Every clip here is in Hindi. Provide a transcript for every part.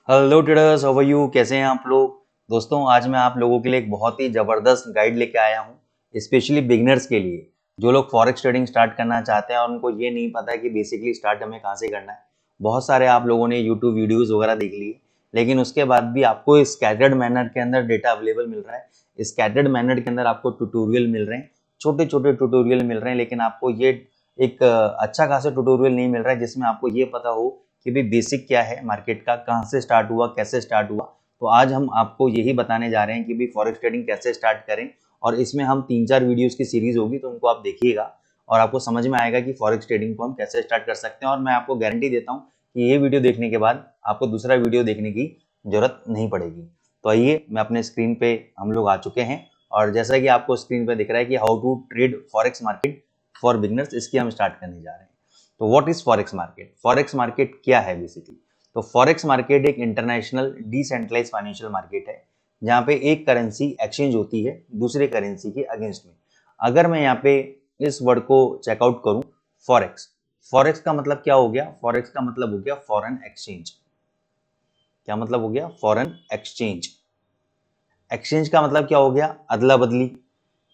Hello traders, how are you? कैसे हैं आप लोग? दोस्तों, आज मैं आप लोगों के लिए एक बहुत ही ज़बरदस्त गाइड लेके आया हूँ, स्पेशली बिगिनर्स के लिए, जो लोग फॉरेक्स ट्रेडिंग स्टार्ट करना चाहते हैं और उनको ये नहीं पता है कि बेसिकली स्टार्ट हमें कहाँ से करना है। बहुत सारे आप लोगों ने यूट्यूब वीडियोज़ वगैरह देख लिए, लेकिन उसके बाद भी आपको स्कैटर्ड मैनर के अंदर डेटा अवेलेबल मिल रहा है। स्कैटर्ड मैनर के अंदर आपको ट्यूटोरियल मिल रहे हैं, छोटे छोटे ट्यूटोरियल मिल रहे हैं, लेकिन आपको ये एक अच्छा खासा ट्यूटोरियल नहीं मिल रहा है जिसमें आपको ये पता हो कि भाई बेसिक क्या है मार्केट का, कहाँ से स्टार्ट हुआ, कैसे स्टार्ट हुआ। तो आज हम आपको यही बताने जा रहे हैं कि भाई फॉरेक्स ट्रेडिंग कैसे स्टार्ट करें, और इसमें हम 3-4 वीडियोस की सीरीज होगी, तो उनको आप देखिएगा और आपको समझ में आएगा कि फॉरेक्स ट्रेडिंग को हम कैसे स्टार्ट कर सकते हैं। और मैं आपको गारंटी देता हूँ कि ये वीडियो देखने के बाद आपको दूसरा वीडियो देखने की जरूरत नहीं पड़ेगी। तो आइए, मैं अपने स्क्रीन पे हम लोग आ चुके हैं, और जैसा कि आपको स्क्रीन पे दिख रहा है कि how to trade forex market for beginners, इसकी हम स्टार्ट करने जा रहे हैं। तो what is forex market? Forex market क्या है बेसिकली? तो फॉरेक्स मार्केट एक इंटरनेशनल डिसेंट्रलाइज फाइनेंशियल मार्केट है, जहाँ पे एक करेंसी एक्सचेंज होती है दूसरे करेंसी के अगेंस्ट में। अगर मैं यहाँ पे इस वर्ड को चेकआउट करूं, फॉरेक्स, फॉरेक्स का मतलब क्या हो गया? फॉरेक्स का मतलब हो गया फॉरेन एक्सचेंज। क्या मतलब हो गया? Foreign exchange. एक्सचेंज का मतलब क्या हो गया? अदला बदली।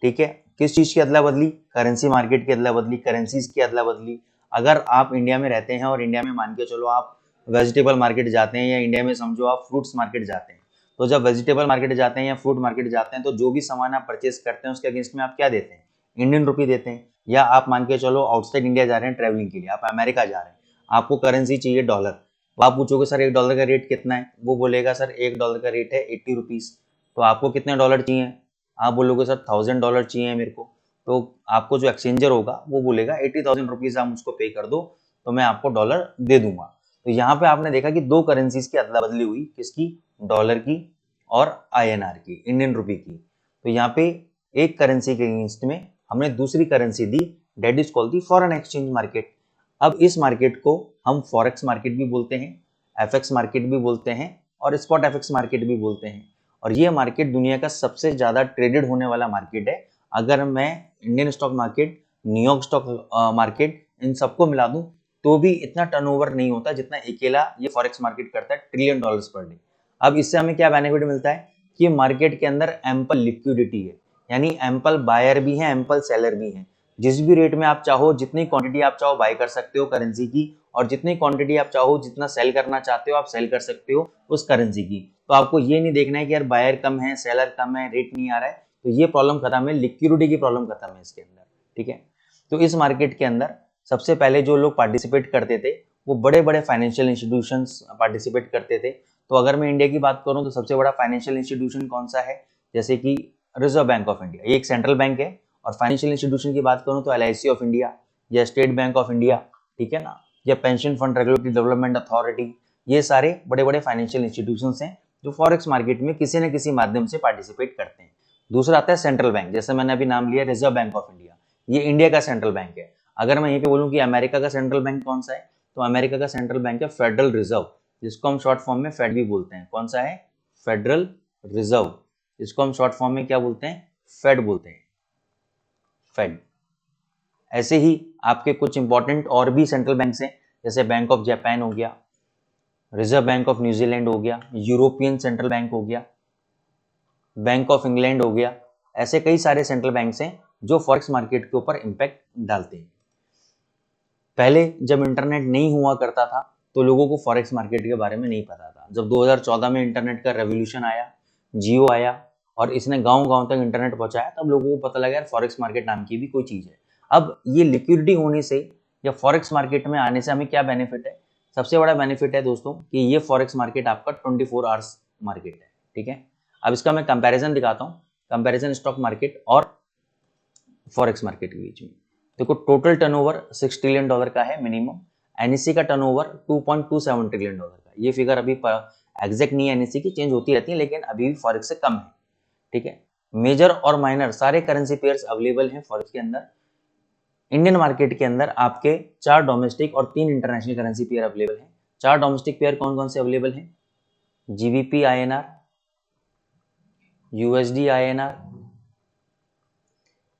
ठीक है, किस चीज की अदला बदली? करेंसी मार्केट की अदला बदली, करेंसीज की अदला बदली। अगर आप इंडिया में रहते हैं और इंडिया में मान के चलो आप वेजिटेबल मार्केट जाते हैं, या इंडिया में समझो आप फ्रूट्स मार्केट जाते हैं, तो जब वेजिटेबल मार्केट जाते हैं या फ्रूट मार्केट जाते हैं, तो जो भी सामान आप परचेज करते हैं उसके अगेंस्ट में आप क्या देते हैं? इंडियन रुपी देते हैं। या आप मान के चलो आउटसाइड इंडिया जा रहे हैं ट्रेवलिंग के लिए, आप अमेरिका जा रहे हैं, आपको करेंसी चाहिए डॉलर, तो आप पूछोगे सर $1 का रेट कितना है? वो बोलेगा सर $1 का रेट है 80 रुपीज। तो आपको कितने डॉलर चाहिए? आप बोलोगे सर $1000 चाहिए मेरे को। तो आपको जो एक्सचेंजर होगा वो बोलेगा 80,000 रुपीज आप मुझको पे कर दो, तो मैं आपको डॉलर दे दूंगा। तो यहाँ पे आपने देखा कि दो करेंसीज की अदला बदली हुई, किसकी? डॉलर की और INR की, इंडियन रुपी की। तो यहाँ पे एक करेंसी के अगेंस्ट में हमने दूसरी करेंसी दी, that is called the foreign exchange market. अब इस मार्केट को हम फॉरेक्स मार्केट भी बोलते हैं, FX मार्केट भी बोलते हैं, और स्पॉट FX मार्केट भी बोलते हैं। और ये मार्केट दुनिया का सबसे ज्यादा ट्रेडेड होने वाला मार्केट है। अगर मैं Indian stock market, New York stock market, इन सबको मिला दूं तो भी इतना टर्नओवर नहीं होता जितना अकेला ये फॉरेक्स मार्केट करता है, $1 ट्रिलियन पर डे। अब इससे हमें क्या बेनिफिट मिलता है कि मार्केट के अंदर एम्पल लिक्विडिटी है, यानी एम्पल बायर भी है, एम्पल सेलर भी है। जिस भी रेट में आप चाहो, जितनी क्वांटिटी आप चाहो बाय कर सकते हो करेंसी की, और जितनी क्वांटिटी आप चाहो, जितना सेल करना चाहते हो आप सेल कर सकते हो उस करेंसी की। तो आपको ये नहीं देखना है कि यार बायर कम है, सेलर कम है, रेट नहीं आ रहा है, तो ये प्रॉब्लम खत्म है, लिक्विडिटी की प्रॉब्लम खत्म है इसके अंदर। ठीक है, तो इस मार्केट के अंदर सबसे पहले जो लोग पार्टिसिपेट करते थे वो बड़े बड़े फाइनेंशियल इंस्टीट्यूशंस पार्टिसिपेट करते थे। तो अगर मैं इंडिया की बात करूं तो सबसे बड़ा फाइनेंशियल इंस्टीट्यूशन कौन सा है? जैसे कि रिजर्व बैंक ऑफ इंडिया, ये एक सेंट्रल बैंक है। और फाइनेंशियल इंस्टीट्यूशन की बात करूं तो LIC ऑफ इंडिया, या स्टेट बैंक ऑफ इंडिया, ठीक है ना, या pension fund regulatory development authority, ये सारे बड़े बड़े फाइनेंशियल इंस्टीट्यूशंस हैं जो फॉरेक्स मार्केट में किसी न किसी माध्यम से पार्टिसिपेट करते हैं। दूसरा आता है सेंट्रल बैंक, जैसे मैंने अभी नाम लिया रिजर्व बैंक ऑफ इंडिया, ये इंडिया का सेंट्रल बैंक है। अगर मैं यहीं पे बोलूं कि अमेरिका का सेंट्रल बैंक कौन सा है, तो अमेरिका का सेंट्रल बैंक है फेडरल रिजर्व, जिसको हम शॉर्ट फॉर्म में फेड भी बोलते हैं। कौन सा है? फेडरल रिजर्व, जिसको हम शॉर्ट फॉर्म में क्या बोलते हैं? फेड बोलते हैं, फेड। ऐसे ही आपके कुछ इंपॉर्टेंट और भी सेंट्रल बैंक्स हैं, जैसे बैंक ऑफ जापान हो गया, रिजर्व बैंक ऑफ न्यूजीलैंड हो गया, यूरोपियन सेंट्रल बैंक हो गया, बैंक ऑफ इंग्लैंड हो गया। ऐसे कई सारे सेंट्रल बैंक्स हैं जो फॉरेक्स मार्केट के ऊपर इंपैक्ट डालते हैं। पहले जब इंटरनेट नहीं हुआ करता था तो लोगों को फॉरेक्स मार्केट के बारे में नहीं पता था। जब 2014 में इंटरनेट का रेवोल्यूशन आया, जियो आया, और इसने गांव-गांव तक इंटरनेट पहुंचाया, तब लोगों को पता लगा यार फॉरेक्स मार्केट नाम की भी कोई चीज है। अब ये लिक्विडिटी होने से या फॉरेक्स मार्केट में आने से हमें क्या बेनिफिट है? सबसे बड़ा बेनिफिट है दोस्तों कि ये फॉरेक्स मार्केट आपका 24 आवर्स मार्केट है। ठीक है, अब इसका मैं कंपैरिजन दिखाता हूँ, कंपैरिजन स्टॉक मार्केट और फॉरेक्स मार्केट के बीच में। देखो, टोटल टर्नओवर $6 ट्रिलियन का है मिनिमम। NSE का टर्नओवर $2.27 ट्रिलियन का। ये फिगर अभी एग्जैक्ट नहीं है NSE की, चेंज होती रहती है, लेकिन अभी भी फॉरेक्स से कम है। ठीक है, मेजर और माइनर सारे करेंसी पेयर्स अवेलेबल हैं फॉरेक्स के अंदर। इंडियन मार्केट के अंदर आपके 4 डोमेस्टिक और 3 इंटरनेशनल करेंसी पेयर अवेलेबल हैं। 4 डोमेस्टिक पेयर कौन कौन से अवेलेबल हैं? GBP INR, USD INR,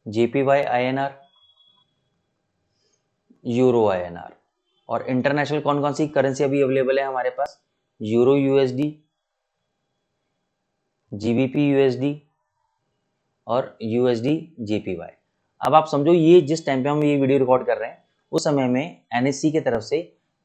JPY INR, euro INR। और इंटरनेशनल कौन कौन सी करेंसी अभी अवेलेबल है हमारे पास? यूरो यूएसडी, जीबीपी यूएसडी और यूएसडी जेपीवाई। अब आप समझो ये जिस टाइम पे हम ये वीडियो रिकॉर्ड कर रहे हैं उस समय में एनएससी की तरफ से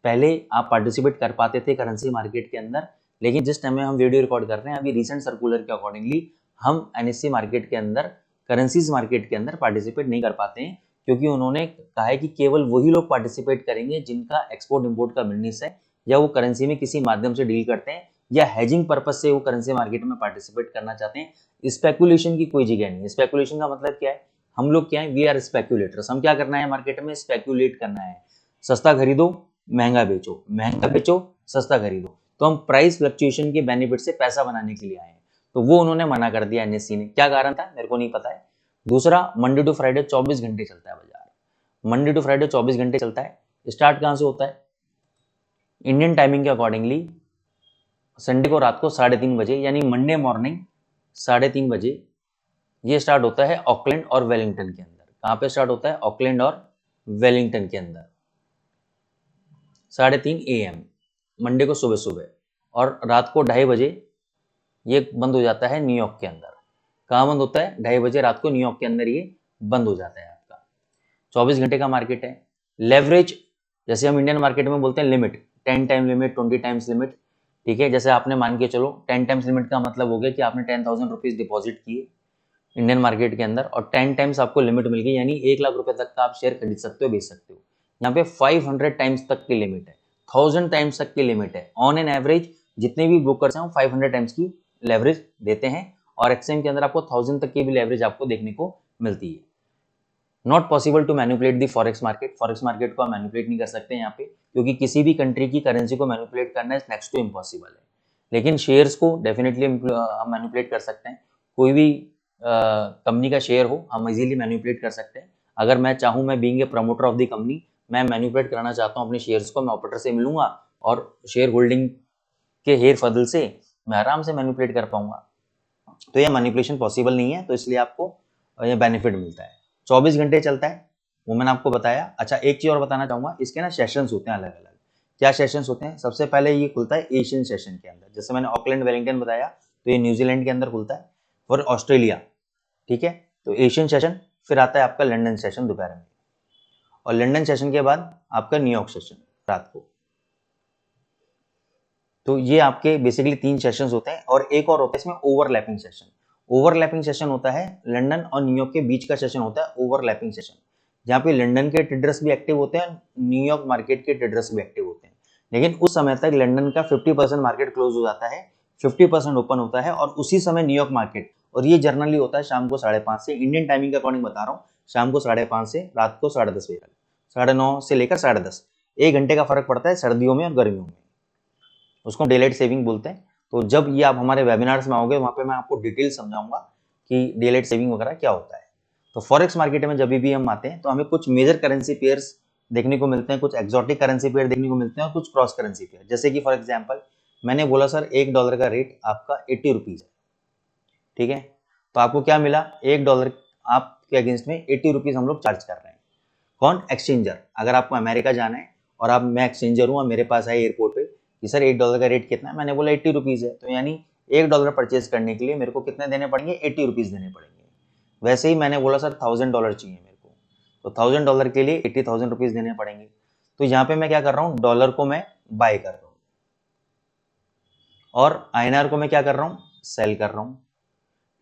पहले आप पार्टिसिपेट कर पाते थे करेंसी मार्केट के अंदर, लेकिन जिस टाइम में हम वीडियो रिकॉर्ड कर रहे हैं अभी रिसेंट सर्कुलर के अकॉर्डिंगली हम एनएससी मार्केट के अंदर, करेंसीज मार्केट के अंदर पार्टिसिपेट नहीं कर पाते हैं, क्योंकि उन्होंने कहा है कि केवल वही लोग पार्टिसिपेट करेंगे जिनका एक्सपोर्ट इंपोर्ट का बिजनेस है या वो करेंसी में किसी माध्यम से डील करते हैं या हेजिंग पर्पज से वो करेंसी मार्केट में पार्टिसिपेट करना चाहते हैं। स्पेकुलेशन की कोई जगह नहीं है। स्पेकुलेशन का मतलब क्या है, हम लोग क्या है, वी आर स्पेकुलेटर्स। हम क्या करना है मार्केट में, स्पेकुलेट करना है। सस्ता खरीदो महंगा बेचो, महंगा बेचो सस्ता खरीदो। तो हम प्राइस फ्लक्चुएशन के बेनिफिट से पैसा बनाने के लिए आए हैं, तो वो उन्होंने मना कर दिया एनएससी ने। क्या कारण था मेरे को नहीं पता है। दूसरा, मंडे टू फ्राइडे 24 घंटे चलता है बाजार। मंडे टू फ्राइडे 24 घंटे चलता है। स्टार्ट कहां से होता है, इंडियन टाइमिंग के अकॉर्डिंगली संडे को रात को 3:30 बजे, यानी मंडे मॉर्निंग 3:30 बजे ये स्टार्ट होता है ऑकलैंड और वेलिंगटन के अंदर। कहां पे स्टार्ट होता है, ऑकलैंड और वेलिंगटन के अंदर 3:30 AM मंडे को सुबह सुबह, और रात को 2:30 बजे ये बंद हो जाता है न्यूयॉर्क के अंदर। कहाँ बंद होता है, 2:30 बजे रात को न्यूयॉर्क के अंदर ये बंद हो जाता है आपका। 24 घंटे का मार्केट है। लेवरेज, जैसे हम इंडियन मार्केट में बोलते हैं limit, 10 time limit, 20 times limit, ठीक है। जैसे आपने मान के चलो 10 टाइम्स लिमिट का मतलब हो गया कि आपने 10,000 रुपीज डिपॉजिट किए इंडियन मार्केट के अंदर और 10 टाइम्स आपको लिमिट मिल गई, यानी 1 लाख रुपए तक का आप शेयर खरीद सकते हो, बेच सकते हो। यहाँ पे 500 टाइम्स तक की लिमिट है, 1000 टाइम्स तक की लिमिट है। ऑन एन एवरेज जितने भी ब्रोकर्स हैं वो 500 टाइम्स की लेवरेज देते हैं, और एक्सचेंज के अंदर आपको 1000 तक की भी लेवरेज आपको देखने को मिलती है। Not possible to manipulate the forex market. Forex market को आप मैनिपुलेट नहीं कर सकते यहाँ पे, क्योंकि किसी भी कंट्री की करेंसी को मैनिपुलेट करना इज नेक्स्ट टू इम्पॉसिबल है। लेकिन शेयर्स को डेफिनेटली हम मैनिपुलेट कर सकते हैं। कोई भी कंपनी का शेयर हो हम इजीली मैनिपुलेट कर सकते हैं। अगर मैं चाहूँ, मैं being a promoter of the company, मैं मैनिपुलेट कराना चाहता हूँ अपने शेयर्स को, मैं ऑपरेटर से मिलूंगा और शेयर होल्डिंग के हेर फदल से मैं आराम से मैनिपुलेट कर पाऊंगा। तो यह मैनिपुलेशन पॉसिबल नहीं है, तो इसलिए आपको यह बेनिफिट मिलता है। 24 घंटे चलता है, वो मैंने आपको बताया। अच्छा, एक चीज और बताना चाहूंगा, इसके ना सेशंस होते हैं अलग अलग। क्या सेशंस होते हैं, सबसे पहले ये खुलता है एशियन सेशन के अंदर, जैसे मैंने ऑकलैंड वेलिंगटन बताया तो ये न्यूजीलैंड के अंदर खुलता है, और ऑस्ट्रेलिया, ठीक है। तो एशियन सेशन, फिर आता है आपका लंदन सेशन दोपहर में, और लंदन सेशन के बाद आपका न्यूयॉर्क सेशन रात को। तो ये आपके बेसिकली 3 सेशंस होते हैं, और एक और होता है इसमें ओवरलैपिंग सेशन। ओवरलैपिंग सेशन होता है लंदन और न्यूयॉर्क के बीच का सेशन होता है ओवरलैपिंग सेशन, जहाँ पे लंदन के ट्रेडर्स भी एक्टिव होते हैं, न्यूयॉर्क मार्केट के ट्रेडर्स भी एक्टिव होते हैं। लेकिन उस समय तक लंदन का 50% मार्केट क्लोज हो जाता है, 50% ओपन होता है, और उसी समय न्यूयॉर्क मार्केट, और ये जर्नली होता है शाम को 5:30 से, इंडियन टाइमिंग के अकॉर्डिंग बता रहा हूँ, शाम को 5:30 से रात को 10:30 बजे तक, 9:30 से लेकर 10:30, 1 घंटे का फर्क पड़ता है सर्दियों में और गर्मियों में। उसको डेलाइट सेविंग बोलते हैं। तो जब ये आप हमारे वेबिनार्स में आओगे वहाँ पे मैं आपको डिटेल समझाऊंगा कि डेलाइट सेविंग वगैरह क्या होता है। तो फॉरेक्स मार्केट में जब भी हम आते हैं तो हमें कुछ मेजर करेंसी पेयर्स देखने को मिलते हैं, कुछ एक्सोटिक करेंसी पेयर देखने को मिलते हैं, और कुछ क्रॉस करेंसी पेयर। जैसे कि फॉर एग्जाम्पल मैंने बोला सर $1 का रेट आपका 80 रुपीज है, ठीक है। तो आपको क्या मिला, $1 आपके अगेंस्ट में 80 रुपीज हम लोग चार्ज कर रहे हैं। कौन, एक्सचेंजर। अगर आपको अमेरिका जाना है और आप, मैं एक्सचेंजर हूँ और मेरे पास है एयरपोर्ट पे कि सर $1 का रेट कितना है, मैंने बोला 80 रुपीज है, तो यानी $1 परचेज करने के लिए मेरे को कितने देने पड़ेंगे, 80 रुपीज देने पड़ेंगे। वैसे ही मैंने बोला सर $1000 चाहिए मेरे को, तो $1000 के लिए 80,000 रुपीज देने पड़ेंगे। तो यहाँ पे मैं क्या कर रहा हूँ, डॉलर को मैं बाय कर रहा हूँ और INR को मैं क्या कर रहा हूँ, सेल कर रहा हूँ,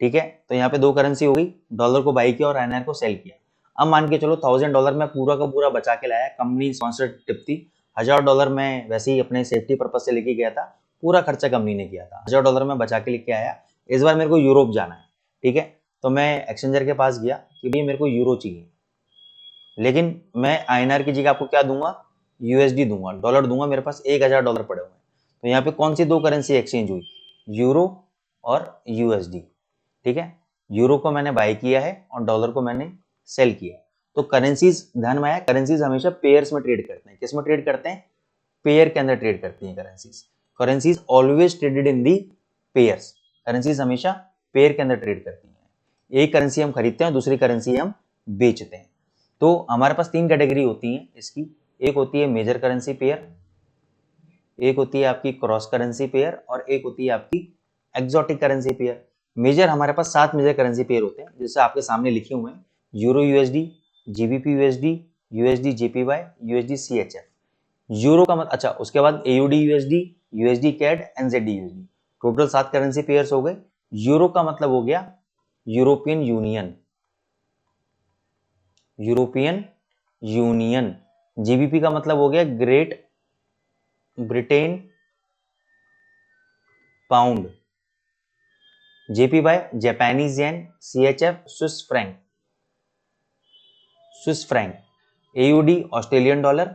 ठीक है। तो यहाँ पे 2 करेंसी हो गई, डॉलर को बाय किया और INR को सेल किया। अब मान के चलो $1000 मैं पूरा का पूरा बचा के लाया, कंपनी स्पॉन्सर्ड टिप थी। $1000 मैं वैसे ही अपने सेफ्टी पर्पज से लेके गया था, पूरा खर्चा कंपनी ने किया था। $1000 मैं बचा के लेके आया। इस बार मेरे को यूरोप जाना है, ठीक है। तो मैं एक्सचेंजर के पास गया कि भैया मेरे को यूरो चाहिए, लेकिन मैं INR की जगह आपको क्या दूंगा, USD दूंगा, डॉलर दूंगा। मेरे पास $1000 पड़े हुए हैं। तो यहाँ पे कौन सी 2 करेंसी एक्सचेंज हुई, यूरो और USD, ठीक है। यूरो को मैंने बाय किया है और डॉलर को मैंने सेल किया। तो करेंसीज, ध्यान में आया, करेंसीज हमेशा पेयर्स में ट्रेड करते हैं। किस में ट्रेड करते हैं, पेयर के अंदर ट्रेड करती हैं currencies. Currencies always traded in the pairs. Currencies हमेशा पेयर के अंदर ट्रेड करती हैं। एक करेंसी हम खरीदते हैं, दूसरी करेंसी हम बेचते हैं। तो हमारे पास 3 कैटेगरी होती हैं इसकी। एक होती है मेजर करेंसी पेयर, एक होती है आपकी क्रॉस करेंसी पेयर और एक होती है आपकी एक्सोटिक करेंसी पेयर। मेजर हमारे पास 7 मेजर करेंसी पेयर होते हैं, जैसे आपके सामने लिखे हुए हैं, euro USD, GBP USD, USD JPY, USD CHF. Euro का मतलब, अच्छा उसके बाद AUD USD, USD CAD, NZD USD. Total 7 currency pairs हो गए। यूरो का मतलब हो गया European Union, European Union. GBP का मतलब हो गया Great Britain pound. JPY Japanese yen, CHF Swiss franc, Swiss franc. AUD Australian dollar,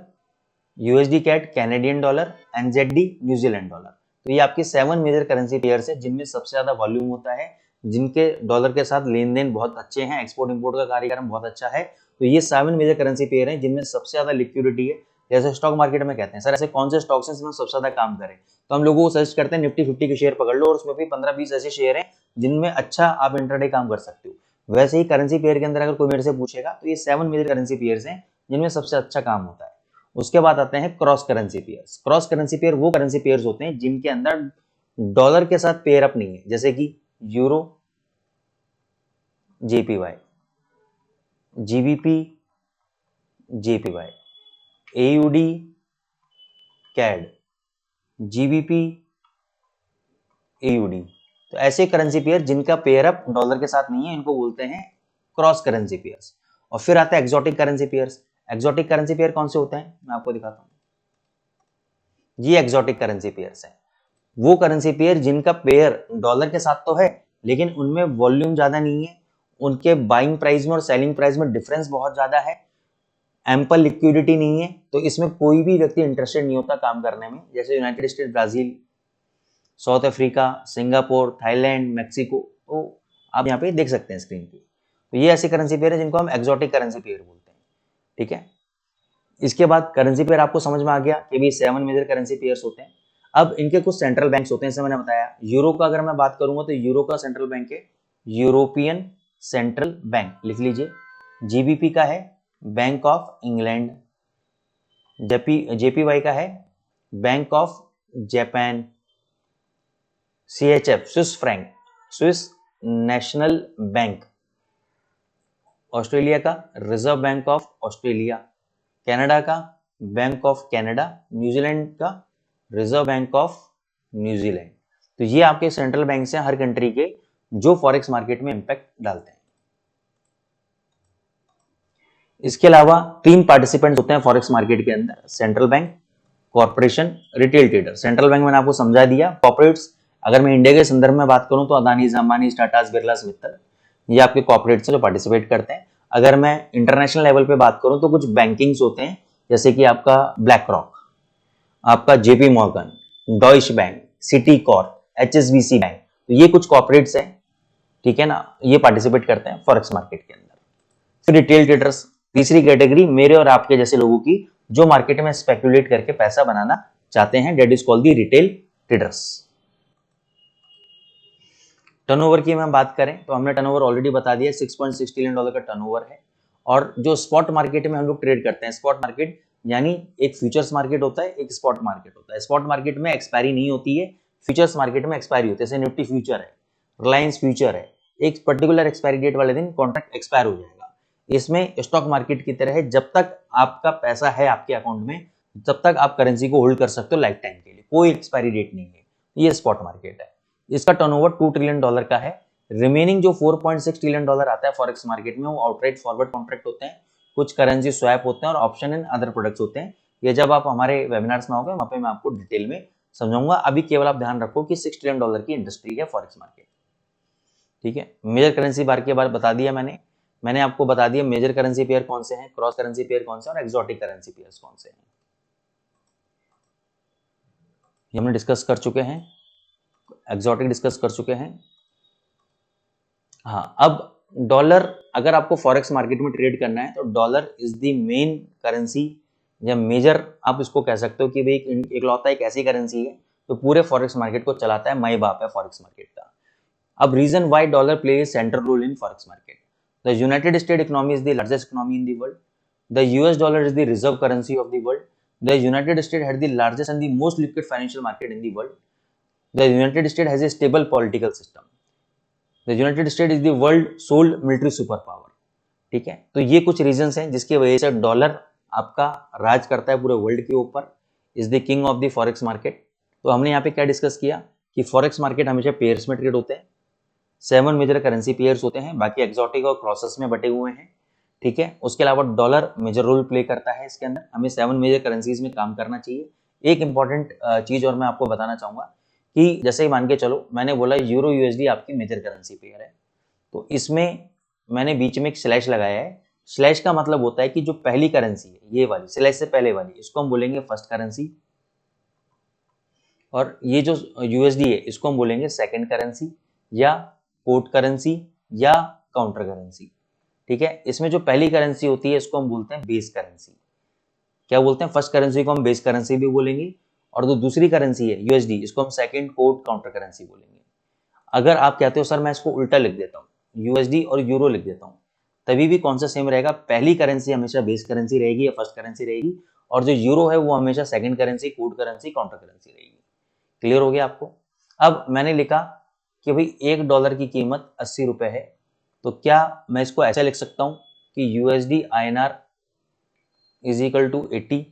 USD CAD Canadian dollar, NZD New Zealand dollar. तो ये आपकी 7 मेजर करेंसी पेयर्स है जिनमें सबसे ज्यादा वॉल्यूम होता है, जिनके डॉलर के साथ लेन देन बहुत अच्छे हैं, एक्सपोर्ट इंपोर्ट का कार्यक्रम बहुत अच्छा है। तो ये 7 मेजर करेंसी पेयर हैं जिनमें सबसे ज्यादा लिक्विडिटी है। जैसे स्टॉक मार्केट में कहते हैं सर ऐसे कौन से स्टॉक्स हैं जिसमें सबसे ज्यादा काम करें, तो हम लोगों को सजेस्ट करते हैं निफ्टी 50 के शेयर पकड़ लो और उसमें भी 15-20 ऐसे शेयर हैं जिनमें अच्छा आप इंट्राडे काम कर सकते हो। वैसे ही करेंसी पेयर के अंदर अगर कोई मेरे से पूछेगा तो ये 7 मेजर करेंसी पेयर्स हैं जिनमें सबसे अच्छा काम होता है। उसके बाद आते हैं cross currency pairs. Cross currency pair वो करेंसी पेयर्स होते हैं जिनके अंदर डॉलर के साथ पेयर अप नहीं है, जैसे कि euro JPY, GBP JPY, AUD CAD, GBP AUD. तो ऐसे करेंसी पेयर जिनका पेयर अप डॉलर के साथ नहीं है इनको बोलते हैं क्रॉस करेंसी पेयर्स। और फिर आता है exotic currency pairs. Exotic currency pair कौन से होते हैं मैं आपको दिखाता हूं। ये एक्सोटिक करेंसी पेयर्स हैं, वो करेंसी पेयर जिनका पेयर डॉलर के साथ तो है लेकिन उनमें वॉल्यूम ज्यादा नहीं है, उनके बाइंग प्राइस में और सेलिंग प्राइस में डिफरेंस बहुत ज्यादा है, एम्पल लिक्विडिटी नहीं है, तो इसमें कोई भी व्यक्ति इंटरेस्टेड नहीं होता काम करने में। जैसे United state, Brazil, south Africa, Singapore, Thailand, Mexico, तो आप यहाँ पे देख सकते हैं स्क्रीन पे। तो ये ऐसी करेंसी पेयर है जिनको हम एक्सोटिक करेंसी पेयर बोलते हैं, ठीक है। इसके बाद करेंसी पेयर आपको समझ में आ गया कि भाई 7 मेजर करेंसी पेयर्स होते हैं। अब इनके कुछ सेंट्रल बैंक्स होते हैं, जैसे मैंने बताया। यूरो का अगर मैं बात करूंगा तो यूरो का सेंट्रल बैंक है यूरोपियन सेंट्रल बैंक, लिख लीजिए। जीबीपी का है बैंक ऑफ इंग्लैंड, जेपीवाई का है Bank of Japan, CHF Swiss franc, Swiss National Bank, Australia का Reserve Bank of Australia, Canada का बैंक ऑफ कनाडा, न्यूजीलैंड का रिजर्व बैंक ऑफ न्यूजीलैंड। तो ये आपके सेंट्रल बैंक हैं हर कंट्री के जो फॉरेक्स मार्केट में इंपैक्ट डालते हैं। इसके अलावा 3 पार्टिसिपेंट्स होते हैं फॉरेक्स मार्केट के अंदर, central bank, corporation, retail trader. Central bank मैंने आपको समझा दिया। कॉर्पोरेट्स अगर मैं इंडिया के संदर्भ में बात करूं तो अदानी, अंबानी, टाटा, बिरला, मित्तल, ये आपके कॉर्पोरेट्स हैं जो पार्टिसिपेट करते हैं। अगर मैं इंटरनेशनल लेवल पे बात करूं तो कुछ बैंकिंग्स होते हैं, जैसे कि आपका ब्लैक रॉक, आपका JP Morgan, Deutsch bank, city Corp, HSBC bank. तो ये कुछ कॉर्पोरेट्स हैं, ठीक है ना, ये पार्टिसिपेट करते हैं फॉरेक्स मार्केट के अंदर। फिर रिटेल ट्रेडर्स, तीसरी कैटेगरी मेरे और आपके जैसे लोगों की जो मार्केट में स्पेकुलेट करके पैसा बनाना चाहते हैं, that is called the retail traders. Turnover की हम बात करें तो हमने टर्नओवर ऑलरेडी बता दिया, $6.6 ट्रिलियन का टर्नओवर है। और जो स्पॉट मार्केट में हम लोग ट्रेड करते हैं, स्पॉट मार्केट यानी एक फ्यूचर्स मार्केट होता है, एक स्पॉट मार्केट होता है। स्पॉट मार्केट में एक्सपायरी नहीं होती है, फ्यूचर्स मार्केट में एक्सपायरी होती है। जैसे निफ्टी फ्यूचर है, रिलायंस फ्यूचर है, एक पर्टिकुलर एक्सपायरी डेट वाले दिन कॉन्ट्रैक्ट एक्सपायर हो जाएगा। इसमें स्टॉक मार्केट की तरह है, जब तक आपका पैसा है आपके अकाउंट में तब तक आप करेंसी को होल्ड कर सकते हो लाइफ टाइम के लिए, कोई एक्सपायरी डेट नहीं है। ये स्पॉट मार्केट है। इसका टर्नओवर $2 ट्रिलियन का है। रिमेनिंग जो $4.6 ट्रिलियन आता है फॉरेक्स मार्केट में, वो आउटराइट फॉरवर्ड कॉन्ट्रैक्ट होते हैं, कुछ करेंसी स्वैप होते हैं और ऑप्शन एंड अदर प्रोडक्ट्स होते हैं। ये जब आप हमारे वेबिनार्स में आओगे वहां पे मैं आपको डिटेल में समझाऊंगा। अभी केवल आप ध्यान रखो कि $6 ट्रिलियन की इंडस्ट्री है फॉरेक्स मार्केट, ठीक है। मेजर करेंसी बार के बारे बता दिया मैंने आपको बता दिया मेजर करेंसी पेयर कौन से हैं, क्रॉस करेंसी पेयर कौन से हैं और एक्सोटिक करेंसी पेयर्स कौन से हैं, ये हमने डिस्कस कर चुके हैं। एक्सोटिक डिस्कस कर चुके हैं। हाँ, अब डॉलर, अगर आपको फॉरेक्स मार्केट में ट्रेड करना है तो dollar is the main currency या मेजर, आप इसको कह सकते हो कि भाई एक लौता एक ऐसी करेंसी है तो पूरे फॉरेक्स मार्केट को चलाता है, माई बाप है फॉरेक्स मार्केट का। अब reason why dollar plays central role in forex market, the United State economy is the largest economy in the world, the US dollar is the reserve currency of the world, The United States had the largest and the most liquid financial market in the world. The United States has a stable political system. The United States is the world sole military superpower. ठीक है, तो ये कुछ रीजंस हैं जिसकी वजह से डॉलर आपका राज करता है पूरे वर्ल्ड के ऊपर, is the king of the forex market. तो हमने यहाँ पे क्या डिस्कस किया कि फॉरेक्स मार्केट हमेशा पेयर्स में ट्रेड होते हैं, 7 मेजर करेंसी पेयर्स होते हैं, बाकी एक्सोटिक और क्रॉसेस में बटे हुए हैं। ठीक है, उसके अलावा डॉलर मेजर रोल प्ले करता है इसके अंदर, हमें 7 मेजर करेंसीज में काम करना चाहिए। एक इंपॉर्टेंट चीज और मैं आपको बताना चाहूंगा कि जैसे ही मान के चलो मैंने बोला यूरो यूएसडी आपकी मेजर करेंसी पेयर है, तो इसमें मैंने बीच में एक स्लैश लगाया है। स्लैश का मतलब होता है कि जो पहली करेंसी है ये वाली, स्लैश से पहले वाली, इसको हम बोलेंगे फर्स्ट करेंसी, और ये जो यूएसडी है इसको हम बोलेंगे सेकंड करेंसी या कोट करेंसी या काउंटर करेंसी। ठीक है, इसमें जो पहली करेंसी होती है इसको हम बोलते हैं बेस करेंसी। क्या बोलते हैं? फर्स्ट करेंसी को हम बेस करेंसी भी बोलेंगे, और जो दूसरी करेंसी है यूएसडी इसको हम सेकंड कोट काउंटर करेंसी बोलेंगे। अगर आप कहते हो सर मैं इसको उल्टा लिख देता हूँ, यूएसडी और यूरो लिख देता हूँ, तभी भी कौन सा सेम रहेगा? पहली करेंसी हमेशा बेस करेंसी रहेगी या फर्स्ट करेंसी रहेगी, और जो यूरो है वो हमेशा second currency, code currency, counter currency रहेगी। क्लियर हो गया आपको? अब मैंने लिखा कि भाई $1 की कीमत 80 रुपए है, तो क्या मैं इसको ऐसा लिख सकता हूं कि USD INR is equal to 80,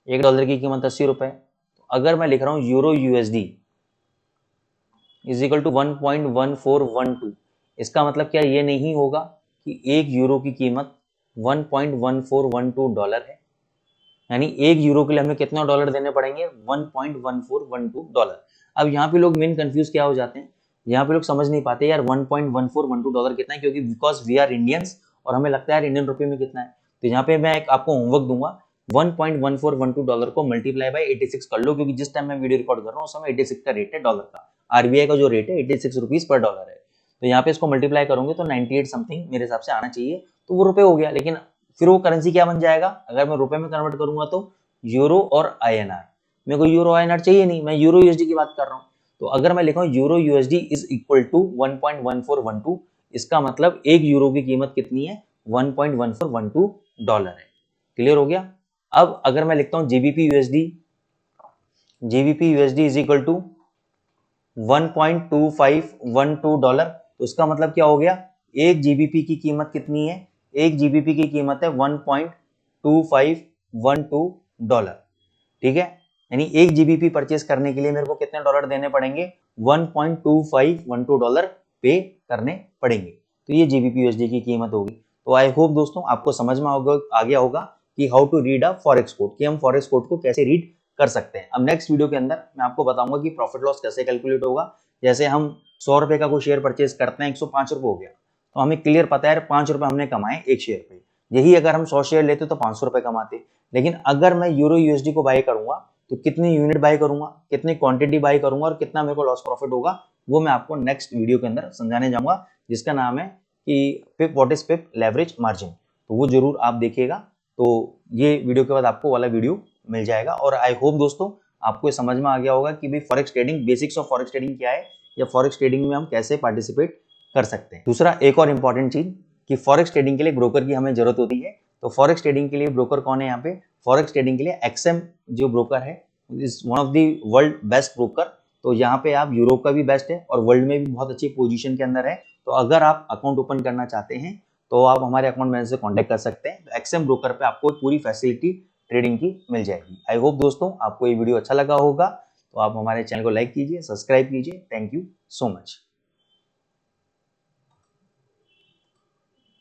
$1 की कीमत 80 रुपए। तो अगर मैं लिख रहा हूं euro USD is equal to 1.1412, इसका मतलब क्या ये नहीं होगा कि 1 यूरो की कीमत $1.1412 है, यानी 1 यूरो के लिए हमें कितना डॉलर देने पड़ेंगे? $1.1412। अब यहाँ पे लोग मेन कंफ्यूज क्या हो जाते हैं, यहाँ पे लोग समझ नहीं पाते यार $1.1412 कितना है, क्योंकि बिकॉज वी आर इंडियंस और हमें लगता है यार इंडियन रुपये में कितना है। तो यहाँ पे मैं एक आपको होमवर्क दूंगा, $1.1412 को मल्टीप्लाई बाय 86 कर लो, क्योंकि जिस टाइम मैं वीडियो रिकॉर्ड कर रहा हूँ उस समय 86 का रेट है डॉलर का, आरबीआई का जो रेट है 86 रुपीज पर डॉलर है। तो यहाँ पे इसको मल्टीप्लाई करोगे तो 98 समथिंग मेरे हिसाब से आना चाहिए, तो वो रुपए हो गया। लेकिन फिर वो करेंसी क्या बन जाएगा? अगर मैं रुपए में कन्वर्ट करूंगा तो यूरो और INR। मेरे को यूरो INR चाहिए नहीं, मैं यूरो यूएसडी की बात कर रहा हूँ। तो अगर मैं लिखूं euro USD is equal to 1.1412, इसका मतलब 1 यूरो की कीमत कितनी है? $1.1412 है। क्लियर हो गया? अब अगर मैं लिखता हूं GBP USD is equal to 1.2512, तो इसका मतलब क्या हो गया? 1 जीबीपी की कीमत कितनी है? 1 जीबीपी की कीमत है $1.2512। ठीक है, यानी 1 जीबीपी परचेस करने के लिए मेरे को कितने डॉलर देने पड़ेंगे? $1.2512 पे करने पड़ेंगे। तो ये जीबीपी यूएसडी की कीमत होगी। तो आई होप दोस्तों आपको समझ में आ गया होगा कि how to read a forex code, कि हम फॉरेक्स कोड को कैसे रीड कर सकते हैं। अब नेक्स्ट वीडियो के अंदर मैं आपको बताऊंगा कि प्रॉफिट लॉस कैसे कैलकुलेट होगा। जैसे हम 100 रुपए का कोई शेयर परचेस करते हैं, 105 रुपए हो गया, तो हमें क्लियर पता है 5 रुपए हमने कमाए एक शेयर पे। यही अगर हम 100 शेयर लेते तो 500 रुपए कमाते। लेकिन अगर मैं यूरो यूएसडी को बाय करूंगा तो कितनी यूनिट बाय करूंगा, कितनी क्वांटिटी बाय करूंगा और कितना मेरे को लॉस प्रॉफिट होगा, वो मैं आपको नेक्स्ट वीडियो के अंदर समझाने जाऊंगा, जिसका नाम है कि pip what is pip leverage margin. तो वो जरूर आप देखिएगा। तो ये वीडियो के बाद आपको वाला वीडियो मिल जाएगा। और आई होप दोस्तों आपको समझ में आ गया होगा कि भाई forex trading, basics of forex trading क्या है, या फॉरेक्स ट्रेडिंग में हम कैसे पार्टिसिपेट कर सकते हैं। दूसरा एक और इंपॉर्टेंट चीज कि फॉरेक्स ट्रेडिंग के लिए ब्रोकर की हमें जरूरत होती है। तो फॉरेक्स ट्रेडिंग के लिए ब्रोकर कौन है? यहाँ पे फॉरेक्स ट्रेडिंग के लिए एक्सएम जो ब्रोकर है is one of the world best broker. तो यहाँ पे आप यूरोप का भी बेस्ट है और वर्ल्ड में भी बहुत अच्छी पोजीशन के अंदर है। तो अगर आप अकाउंट ओपन करना चाहते हैं तो आप हमारे अकाउंट मैनेजर से कांटेक्ट कर सकते हैं। तो एक्सएम ब्रोकर पे आपको पूरी फैसिलिटी ट्रेडिंग की मिल जाएगी। आई होप दोस्तों आपको ये वीडियो अच्छा लगा होगा। तो आप हमारे चैनल को लाइक कीजिए, सब्सक्राइब कीजिए। Thank you so much.